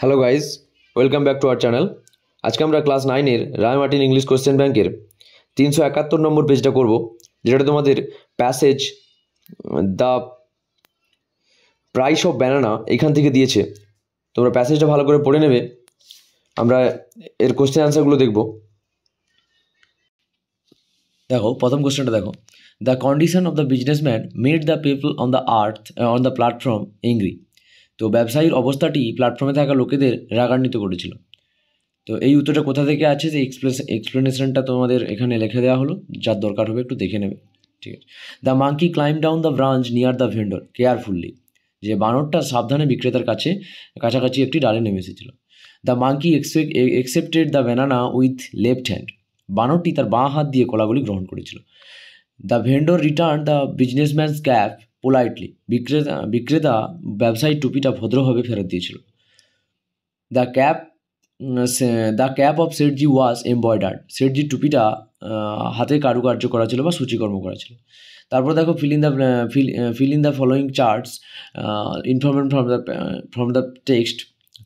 Hello guys, welcome back to our channel. আজকে আমরা class 9-এর রায় Martin English question ব্যাংকের 371 নম্বর পেজটা করব, যেটা তোমাদের passage the price of banana এখান থেকে দিয়েছে। তোমরা প্যাসেজটা ভালো করে পড়ে নেবে। আমরা এর কোশ্চেন অ্যান্সারগুলো দেখব। দেখো, প্রথম কোশ্চেনটা দেখো। The condition of the businessman made the people on the platform angry. তো ব্যবসায়ীর অবস্থাটি প্ল্যাটফর্মে থাকা লোকেদের রাগান্বিত করেছিল। তো এই উত্তরটা কোথা থেকে আছে, যে এক্সপ্লেনেশনটা তোমাদের এখানে লিখে দেওয়া হলো, যার দরকার হবে একটু দেখে নেবে। ঠিক আছে। The monkey climb down the branch near the vendor carefully. যে বানরটা সাবধানে বিক্রেতার কাছাকাছি একটি ডালে নেমে এসেছিল। The monkey accepted the banana with left hand. বানরটি তার বাঁ হাত দিয়ে কলাগুলি গ্রহণ করেছিল। The vendor return the businessman's cap politely. বিক্রেতা ব্যবসায়ীর টুপিটা ভদ্রভাবে ফেরত দিয়েছিল। The cap of Sethji was embroidered. শেঠজির টুপিটা হাতে কারুকার্য করা ছিল বা সূচিকর্ম করা ছিল। তারপর দেখো, fill in the following charts information from the text.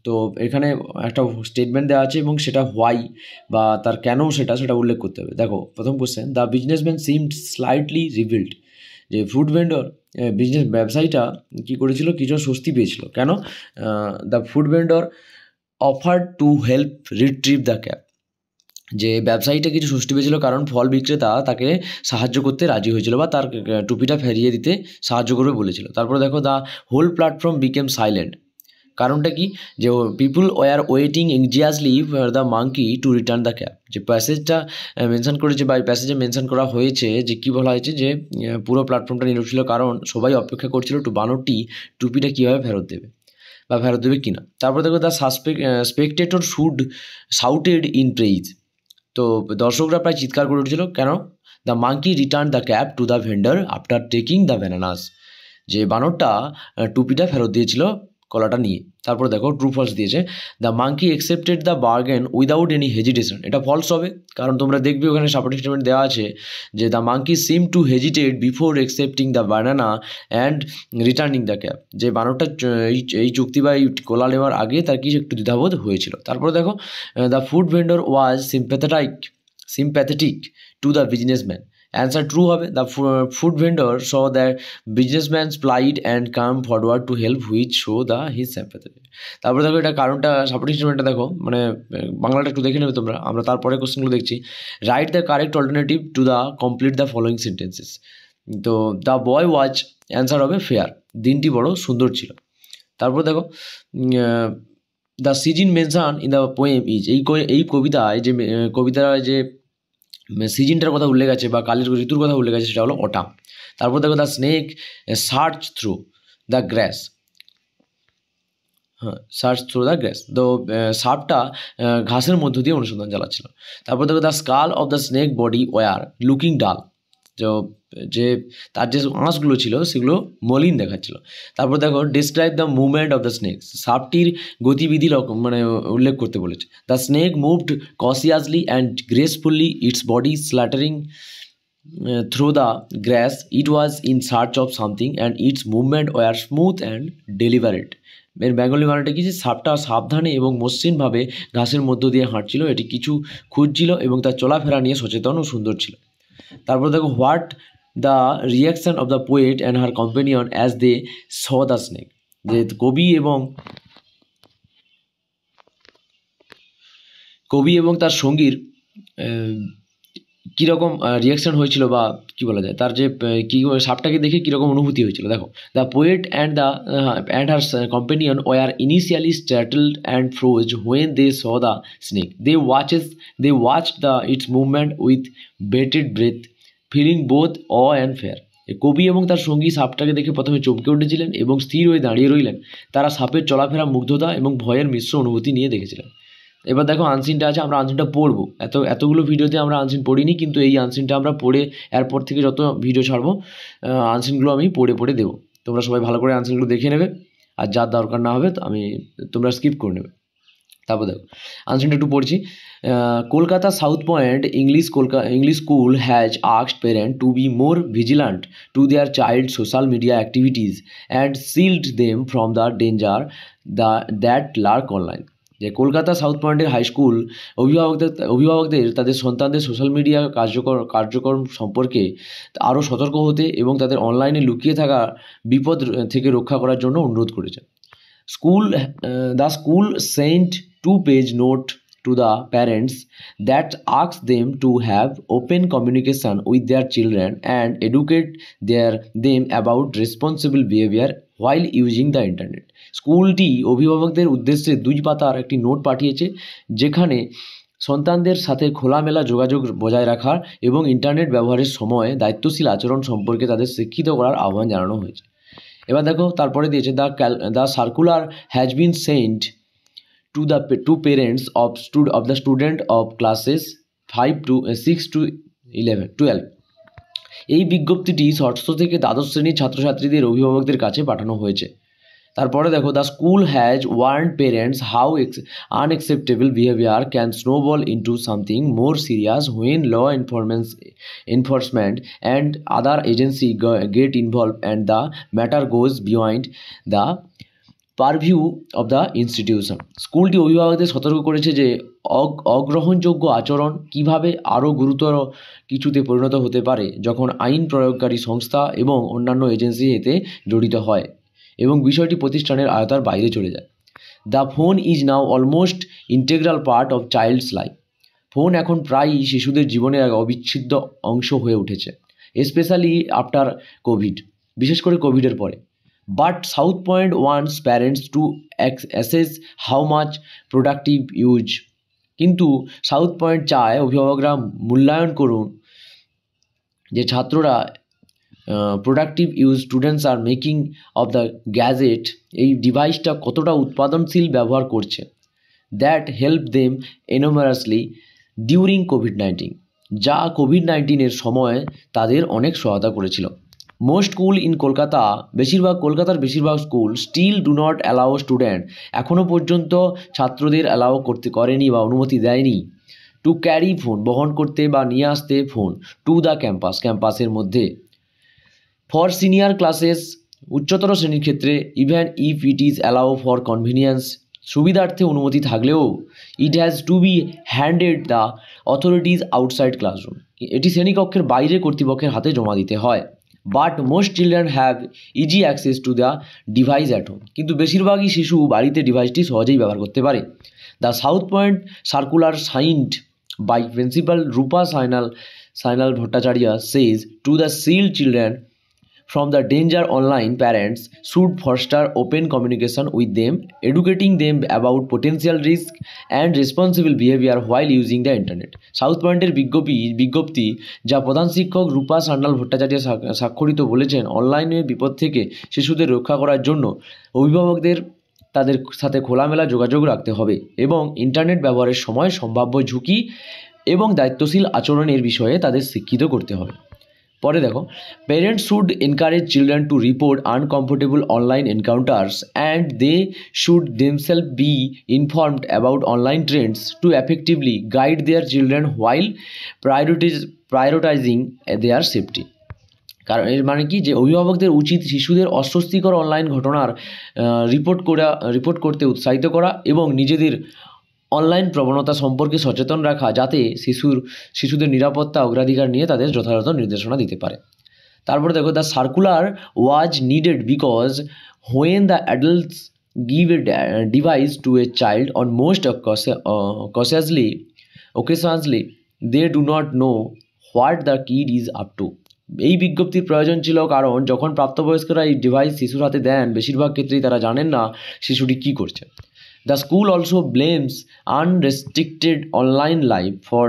তো এখানে একটা স্টেটমেন্ট দেওয়া আছে এবং সেটা হোয়াই বা তার কেন সেটা উল্লেখ করতে হবে। দেখো, প্রথম question, the businessman seemed slightly revealed. যে ফ্রুট ভেন্ডর ব্যবসায়ীটা কী করেছিল, কিছু স্বস্তি পেয়েছিল। কেন? The food vendor offered to help retrieve the cap. যে ব্যবসায়ীটা কিছু স্বস্তি পেয়েছিল কারণ ফল বিক্রেতা তাকে সাহায্য করতে রাজি হয়েছিল বা তার টুপিটা ফেরিয়ে দিতে সাহায্য করবে বলেছিল। তারপরে দেখো, the whole platform became silent. কারণটা কি? যে people were waiting anxiously for the monkey to return the cap. যে প্যাসেজটা মেনশন করেছে বা প্যাসেজে মেনশন করা হয়েছে, যে কী বলা হয়েছে, যে পুরো প্ল্যাটফর্মটা নীরব ছিল কারণ সবাই অপেক্ষা করছিল বানরটি টুপিটা কীভাবে ফেরত দেবে বা ফেরত দেবে কিনা। তারপর দেখো, the Spectator shouted in praise. তো দর্শকরা প্রায় চিৎকার করে উঠেছিল। কেন? The monkey return the cap to the vendor after taking the bananas. যে বানরটা টুপিটা ফেরত দিয়েছিল কলাটা নিয়ে। তারপর দেখো, ট্রু ফলস দিয়েছে। The monkey accepted the bargain without any hesitation. এটা ফলস হবে, কারণ তোমরা দেখবে ওখানে সাপোর্টিং স্টেটমেন্ট দেওয়া আছে যে the monkey seem to hesitate before accepting the banana and returning the cap. যে বানরটা এই চুক্তি বা এই কলা নেওয়ার আগে তার কিছু একটু দ্বিধাবোধ হয়েছিল। তারপরে দেখো, the food vendor was sympathetic to the businessman. Answer true হবে। The food vendor saw the businessman's plight and come forward to help which show the his sympathy. তারপরে দেখো, এটা কারণটা সাপোর্টিং স্টেটমেন্টটা দেখো, মানে বাংলাটা একটু দেখে নেবে তোমরা। আমরা তারপরে কোশ্চেনগুলো দেখছি। Write the correct alternative to the complete the following sentences. তো দ্য বয় ওয়াজ, অ্যান্সার হবে ফেয়ার। দিনটি বড় সুন্দর ছিল। তারপর দেখো, the season mention in the poem is. এই কবিতায় যে সিজনটার কথা উল্লেখ আছে বা কালের ঋতুর কথা উল্লেখ আছে, সেটা হলো অটাম। তারপর দেখো, the snake search through the গ্রাস। তো সাপটা ঘাসের মধ্য দিয়ে অনুসন্ধান চালাচ্ছিল। তারপর দেখো, the skull of the snake body were looking ডাল। যে তার যে আঁশগুলো ছিল সেগুলো মলিন দেখাচ্ছিল। তারপর দেখো, describe the movement of the snake. সাপটির গতিবিধি উল্লেখ করতে বলেছে। The snake moved cautiously and gracefully, its body slithering through the grass. It was in search of something and its movement were smooth and deliberate. এর Bengali মানেটা কি? যে সাপটা সাবধানে এবং মসৃণভাবে ঘাসের মধ্য দিয়ে হাঁটছিল, এটি কিছু খুঁজছিল এবং তার চলাফেরা নিয়ে সচেতন ও সুন্দর ছিল। তারপর দেখো, what the reaction of the poet and her companion as they saw the snake. যে কবি এবং তার সঙ্গীর কীরকম রিয়াকশান হয়েছিল বা কী বলা যায়, তার যে সাপটাকে দেখে কীরকম অনুভূতি হয়েছিল। দেখো, the poet and her companion were initially startled and froze when they saw the snake. They watched the its movement with bated breath, feeling both awe and fear. কবি এবং তার সঙ্গী সাপটাকে দেখে প্রথমে চমকে উঠেছিলেন এবং স্থির হয়ে দাঁড়িয়ে রইলেন। তারা সাপের চলাফেরা, মুগ্ধতা এবং ভয়ের মিশ্র অনুভূতি নিয়ে দেখেছিলেন। এবার দেখো, আনসিনটা আছে, আমরা আনসিনটা পড়বো। এতগুলো ভিডিওতে আমরা আনসিন পড়িনি, কিন্তু এই আনসিনটা আমরা পড়ে এরপর থেকে যত ভিডিও ছাড়বো আনসিনগুলো আমি পড়ে দেবো। তোমরা সবাই ভালো করে আনসিনগুলো দেখে নেবে, আর যার দরকার না হবে তোমরা স্কিপ করে নেবে। তারপর দেখো আনসারটা একটু পড়ছি। Kolkata South Point English school has asked parent to be more vigilant to their child social media activities and shield them from the danger that lurk online. যে কলকাতা সাউথ পয়েন্টের হাই স্কুল অভিভাবকদের তাদের সন্তানদের সোশ্যাল মিডিয়া কার্যক্রম সম্পর্কে আরও সতর্ক হতে এবং তাদের অনলাইনে লুকিয়ে থাকা বিপদ থেকে রক্ষা করার জন্য অনুরোধ করেছে। The school sent 2-page note to the parents that asked them to have open communication with their children and educate them about responsible behavior while using the internet. স্কুলটি অভিভাবকদের উদ্দেশ্যে 2 পাতার একটি নোট পাঠিয়েছে, যেখানে সন্তানদের সাথে খোলামেলা যোগাযোগ বজায় রাখার এবং ইন্টারনেট ব্যবহারের সময় দায়িত্বশীল আচরণ সম্পর্কে তাদের শিক্ষিত করার আহ্বান জানানো হয়েছে। এবার দেখো তারপরে দিয়েছে the circular has been sent to parents of the student of classes 6 to 12। এই বিজ্ঞপ্তিটি ষষ্ঠ থেকে দ্বাদশ শ্রেণীর ছাত্রছাত্রীদের অভিভাবকদের কাছে পাঠানো হয়েছে। তারপরে দেখো the school has warned parents how unacceptable behaviour can snowball into something more serious when law enforcement and other agency get involved and the matter goes beyond the purview of the institution. স্কুলটি অভিভাবকদের সতর্ক করেছে যে অগ্রহণযোগ্য আচরণ কিভাবে আরও গুরুতর কিছুতে পরিণত হতে পারে যখন আইন প্রয়োগকারী সংস্থা এবং অন্যান্য এজেন্সি এতে জড়িত হয় এবং বিষয়টি প্রতিষ্ঠানের আয়তার বাইরে চলে যায়। The phone is now almost integral part of child's life. Phone এখন প্রায়ই শিশুদের জীবনের এক অবিচ্ছেদ্য অংশ হয়ে উঠেছে, স্পেশালি আফটার কোভিড, বিশেষ করে কোভিডের পরে। But South Point wants parents to assess how much productive use. কিন্তু সাউথ পয়েন্ট চায় অভিভাবকরা মূল্যায়ন করুন যে ছাত্ররা productive use students are making of the gadget, এই ডিভাইসটা কতটা উৎপাদনশীল ব্যবহার করছে। That help them enormously during কোভিড-19, যা কোভিড-19 সময় তাদের অনেক সহায়তা করেছিল। মোস্ট স্কুল ইন কলকাতা, কলকাতার বেশিরভাগ school still do not allow student, এখনও পর্যন্ত ছাত্রদের অ্যালাউ করেনি বা অনুমতি দেয়নি টু ক্যারি ফোন, বহন করতে বা নিয়ে আসতে ফোন, টু দ্য ক্যাম্পাসের মধ্যে। ফর সিনিয়র ক্লাসেস, উচ্চতর শ্রেণীর ক্ষেত্রে, even if it is allow for convenience, সুবিধার্থে অনুমতি থাকলেও it has to be handed the authorities outside classroom, এটি শ্রেণীকক্ষের বাইরে কর্তৃপক্ষের হাতে জমা দিতে হয়। But most children have easy access to the device at home, কিন্তু বেশিরভাগই শিশু বাড়িতে ডিভাইসটি সহজেই ব্যবহার করতে পারে। The South Point circular signed by principal Rupa Sanyal Bhattacharya says to the shield children from the danger online, parents should foster open communication with them, educating them about potential risk and responsible behavior while using the internet. South পয়েন্টের বিজ্ঞপ্তি যা প্রধান শিক্ষক রূপা সান্যাল ভট্টাচার্য স্বাক্ষরিত বলেছেন, অনলাইনের বিপদ থেকে শিশুদের রক্ষা করার জন্য অভিভাবকদের তাদের সাথে খোলামেলা যোগাযোগ রাখতে হবে এবং ইন্টারনেট ব্যবহারের সময় সম্ভাব্য ঝুঁকি এবং দায়িত্বশীল আচরণের বিষয়ে তাদের শিক্ষিত করতে হবে। পরে দেখো parents should encourage children to report uncomfortable online encounters and they should themself be informed about online trends to effectively guide their children while prioritising their safety. কারণ এর মানে কি, যে অভিভাবকদের উচিত শিশুদের অস্বস্তিকর অনলাইন ঘটনার রিপোর্ট করতে উৎসাহিত করা এবং নিজেদের অনলাইন প্রবণতা সম্পর্কে সচেতন রাখা, যাতে শিশুদের নিরাপত্তা অগ্রাধিকার নিয়ে তাদের যথাযথ নির্দেশনা দিতে পারে। তারপরে দেখো the circular was needed because when the adults give a device to a child on most occasionally they do not know what the kid is up to. এই বিজ্ঞপ্তির প্রয়োজন ছিল কারণ যখন প্রাপ্তবয়স্করা এই ডিভাইস শিশুর হাতে দেন, বেশিরভাগ ক্ষেত্রেই তারা জানেন না শিশুটি কী করছে। The school also blames unrestricted online life for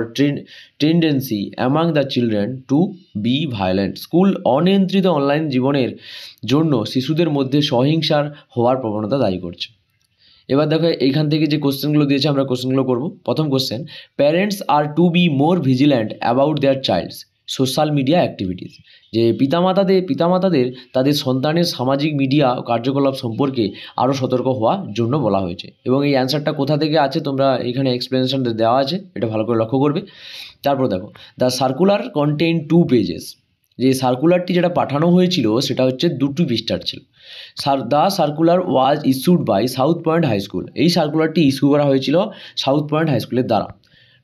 tendency among the children to be violent. School অনিয়ন্ত্রিত অনলাইন জীবনের জন্য শিশুদের মধ্যে সহিংসার হওয়ার প্রবণতা দায়ী করছে। এবার দেখো এইখান থেকে যে কোশ্চেনগুলো দিয়েছে আমরা কোশ্চেনগুলো করব। প্রথম question, parents are to be more vigilant about their child's social media activities, যে পিতামাতাদের তাদের সন্তানের সামাজিক মিডিয়া কার্যকলাপ সম্পর্কে আরও সতর্ক হওয়ার জন্য বলা হয়েছে। এবং এই অ্যান্সারটা কোথা থেকে আছে তোমরা এখানে এক্সপ্লেনেশন দেওয়া আছে, এটা ভালো করে লক্ষ্য করবে। তারপর দেখো দ্য সার্কুলার কন্টেইন 2 পেজেস, যে সার্কুলারটি যেটা পাঠানো হয়েছিল সেটা হচ্ছে 2টি পৃষ্ঠার ছিল। The circular was issued by South Point high school, এই সার্কুলারটি ইস্যু করা হয়েছিল সাউথ পয়েন্ট হাই স্কুলের দ্বারা।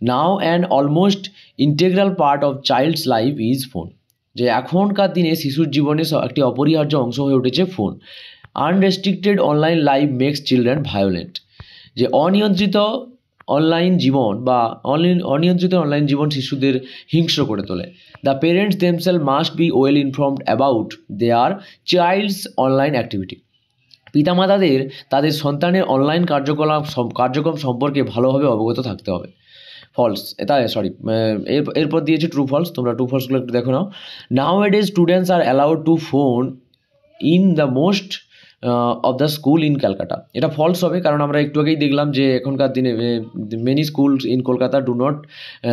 Now and almost integral part of child's life is phone, যে এখনকার দিনে শিশুর জীবনে একটি অপরিহার্য অংশ হয়ে উঠেছে phone. Unrestricted online life makes children violent, যে অনিয়ন্ত্রিত অনলাইন জীবন শিশুদের হিংস্র করে তোলে। The parents themselves must be well informed about their child's online activity, পিতামাতাদের তাদের সন্তানের অনলাইন কার্যক্রম সম্পর্কে ভালোভাবে অবগত থাকতে হবে। ফলস, এটা সরি, এরপর দিয়েছে ট্রু ফলস, তোমরা ট্রু ফলসগুলো একটু দেখো নাও। Nowadays students are allowed to phone in the most of the school in Calcutta, এটা ফলস হবে, কারণ আমরা একটু আগেই দেখলাম যে এখনকার দিনে many schools in Kolkata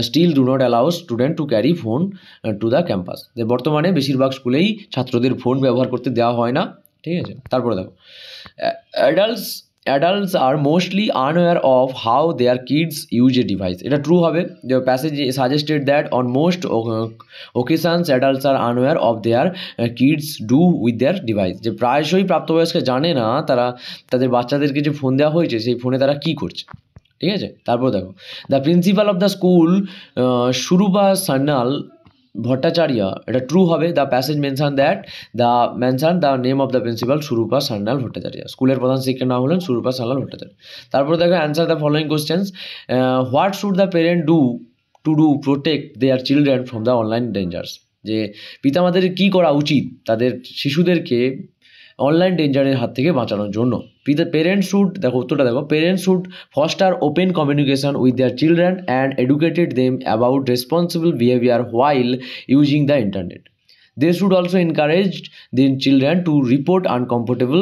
still do not allow student to carry phone to the campus, যে বর্তমানে বেশিরভাগ স্কুলেই ছাত্রদের ফোন ব্যবহার করতে দেওয়া হয় না, ঠিক আছে। তারপরে দেখো adults are mostly unaware of how their kids use a device, এটা ট্রু হবে। যে passage suggested that on most occasions adults are unaware of their kids do with their device, যে প্রায়শই প্রাপ্তবয়স্ক জানে না তারা তাদের বাচ্চাদেরকে যে ফোন দেওয়া হয়েছে সেই ফোনে তারা কী করছে, ঠিক আছে। তারপর দেখো the principal of the school Surupa Sanyal Bhattacharya, এটা ট্রু হবে। The passage mention the name of the principal Surupa Sanyal Bhattacharya, স্কুলের প্রধান শিক্ষকের নাম হলেন সুরূপা সান্যাল ভট্টাচার্য। তারপর দেখো answer the following questions. What should the parent do to protect their children from the online dangers, যে পিতামাতাদের কী করা উচিত তাদের শিশুদেরকে অনলাইন ডেঞ্জারের হাত থেকে বাঁচানোর জন্য। Parents should foster open communication with their children and educated them about responsible behaviour while using the internet. They should also encourage then children to report uncomfortable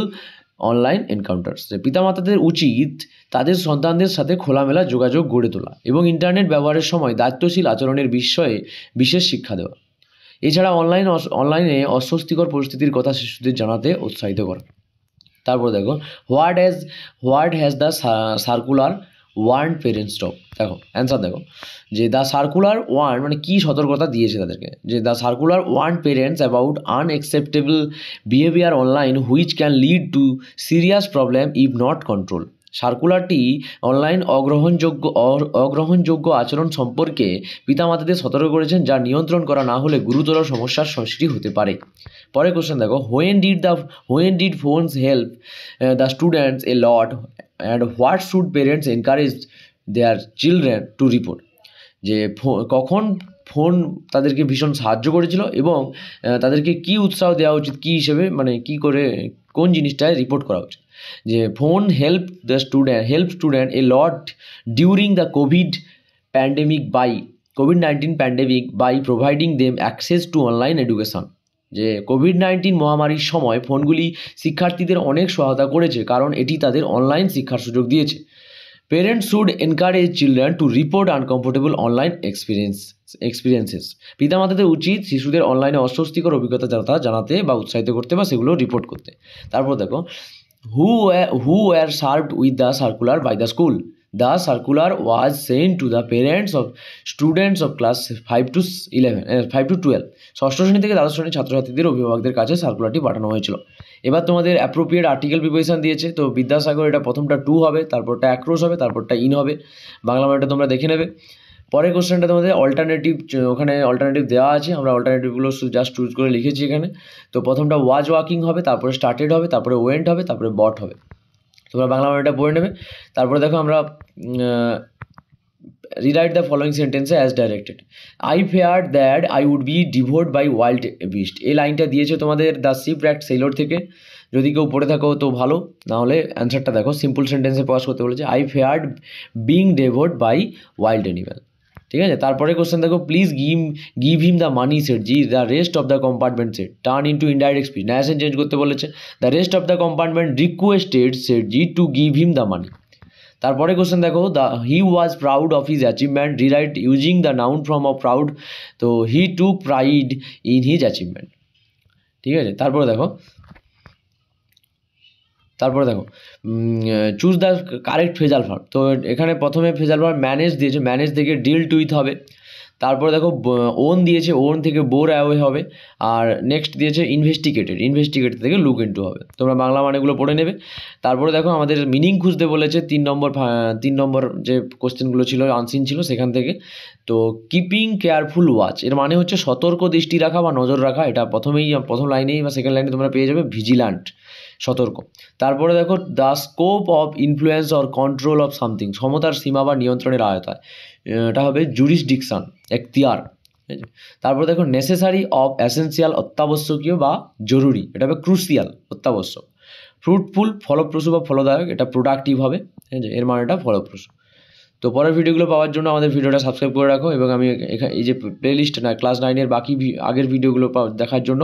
online encounters, পিতামাতাদের উচিত তাদের সন্তানদের সাথে খোলামেলা যোগাযোগ গড়ে তোলা এবং ইন্টারনেট ব্যবহারের সময় দায়িত্বশীল আচরণের বিষয়ে বিশেষ শিক্ষা দেওয়া। এছাড়া অনলাইনে অস্বস্তিকর পরিস্থিতির কথা শিশুদের জানাতে উৎসাহিত করা। তারপর দেখো what has the circular warn parents top, দেখো অ্যান্সার দেখো যে দ্য সার্কুলার ওয়ার্ন মানে কী সতর্কতা দিয়েছে তাদেরকে, যে the circular warn parents about unacceptable behaviour online which can lead to serious problem if not control. সার্কুলারটি অনলাইন অগ্রহণযোগ্য আচরণ সম্পর্কে পিতামাতাদের সতর্ক করেছেন, যা নিয়ন্ত্রণ করা না হলে গুরুতর সমস্যার সৃষ্টি হতে পারে। পরের কোশ্চেন দেখো, when did phones help the students A lot and what should parents encourage their children to report, যে কখন ফোন তাদেরকে ভীষণ সাহায্য করেছিল এবং তাদেরকে কী উৎসাহ দেওয়া উচিত, কী হিসেবে মানে কী করে কোন জিনিসটায় রিপোর্ট করা উচিত। যে phone help student a lot during the কোভিড-19 pandemic by providing them access to online education, যে কোভিড-19 মহামারীর সময় ফোনগুলি শিক্ষার্থীদের অনেক সহায়তা করেছে কারণ এটি তাদের অনলাইন শিক্ষার সুযোগ দিয়েছে। Parents should encourage children to report uncomfortable online experiences, পিতামাতাদের উচিত শিশুদের অনলাইনে অস্বস্তিকর অভিজ্ঞতা জানাতে বা উৎসাহিত করতে বা সেগুলো রিপোর্ট করতে। তারপর দেখো who were served with the circular by the school. The circular was sent to the parents of students of class 5 to 12, ষষ্ঠ শ্রেণী থেকে দ্বাদশ শ্রেণীর ছাত্রছাত্রীদের অভিভাবকদের কাছে সার্কুলারটি পাঠানো হয়েছিল। এবার তোমাদের অ্যাপ্রোপ্রিয়েট আর্টিকেল প্রিপারেশন দিয়েছে, তো বিদ্যাসাগর এটা প্রথমটা টু হবে, তারপরটা অ্যাক্রোস হবে, তারপরটা ইন হবে। বাংলা মানেটা তোমরা দেখে নেবে। পরের কোশ্চেনটা তোমাদের অল্টারনেটিভ, ওখানে অল্টারনেটিভ দেওয়া আছে, আমরা অল্টারনেটিভগুলো জাস্ট চুজ করে লিখেছি এখানে। তো প্রথমটা ওয়াজ ওয়াকিং হবে, তারপরে স্টার্টেড হবে, তারপরে ওয়েন্ট হবে, তারপরে বট হবে। তোমরা বাংলা মানেটা পড়ে নেবে। তারপরে দেখো আমরা rewrite the following sentences as directed. I feared that I would be devoured by wild beast, এই লাইনটা দিয়েছে তোমাদের দ্য শিপwrecked সেলর থেকে। যদি কেউ পড়ে থাকো তো ভালো, নাহলে অ্যান্সারটা দেখো সিম্পল সেন্টেন্সে প্রকাশ করতে বলেছে, I feared being devoured by wild animal, ঠিক আছে। তারপরে কোশ্চেন দেখো, please give him the money Seth ji the rest of the compartment said turn into indirect speech, narration change করতে বলেছে। The rest of the compartment requested Seth ji to give him the money. তারপরে question দেখো, he was proud of his achievement, rewrite using the noun form of proud. তো he took pride in his achievement. ঠিক আছে, তারপরে দেখো choose the correct phrasal verb. তো এখানে প্রথমে ফ্রেজাল ভার্ব ম্যানেজ দিয়েছে, ম্যানেজ থেকে ডিল্ট উইথ হবে। তারপরে দেখো ওন দিয়েছে, ওন থেকে বোর অ্যাওয়ে হবে। আর নেক্সট দিয়েছে ইনভেস্টিগেটেড, ইনভেস্টিগেটেড থেকে লুক ইনটু হবে। তোমরা বাংলা মানেগুলো পড়ে নেবে। তারপরে দেখো আমাদের মিনিং খুঁজতে বলেছে 3 নম্বর যে কোশ্চেনগুলো ছিল আনসিন ছিল সেখান থেকে। তো কিপিং কেয়ারফুল ওয়াচ এর মানে হচ্ছে সতর্ক দৃষ্টি রাখা বা নজর রাখা। এটা প্রথম লাইনেই বা সেকেন্ড লাইনে তোমরা পেয়ে যাবে ভিজিল্যান্ট, সতর্ক। তারপরে দেখো the scope of influence or control of something, ক্ষমতার সীমা বা নিয়ন্ত্রণের আয়তায়, এটা হবে জুরিসডিকশন, এখতিয়ার। ঠিক আছে, তারপরে দেখো নেসেসারি অফ এসেন্সিয়াল, অত্যাবশ্যকীয় বা জরুরি, এটা হবে ক্রুশিয়াল, অত্যাবশ্যক। ফ্রুটফুল, ফলপ্রসূ বা ফলদায়ক, এটা প্রোডাক্টিভ হবে। ঠিক আছে, এর মানেটা ফলপ্রসূ। তো পরের ভিডিওগুলো পাওয়ার জন্য আমাদের ভিডিওটা সাবস্ক্রাইব করে রাখো, এবং আমি এই যে প্লেলিস্ট না ক্লাস 9-এর বাকি আগের ভিডিওগুলো দেখার জন্য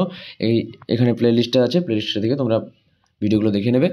এখানে প্লেলিস্টটা আছে, প্লেলিস্টটা থেকে তোমরা ভিডিওগুলো দেখে নেবে।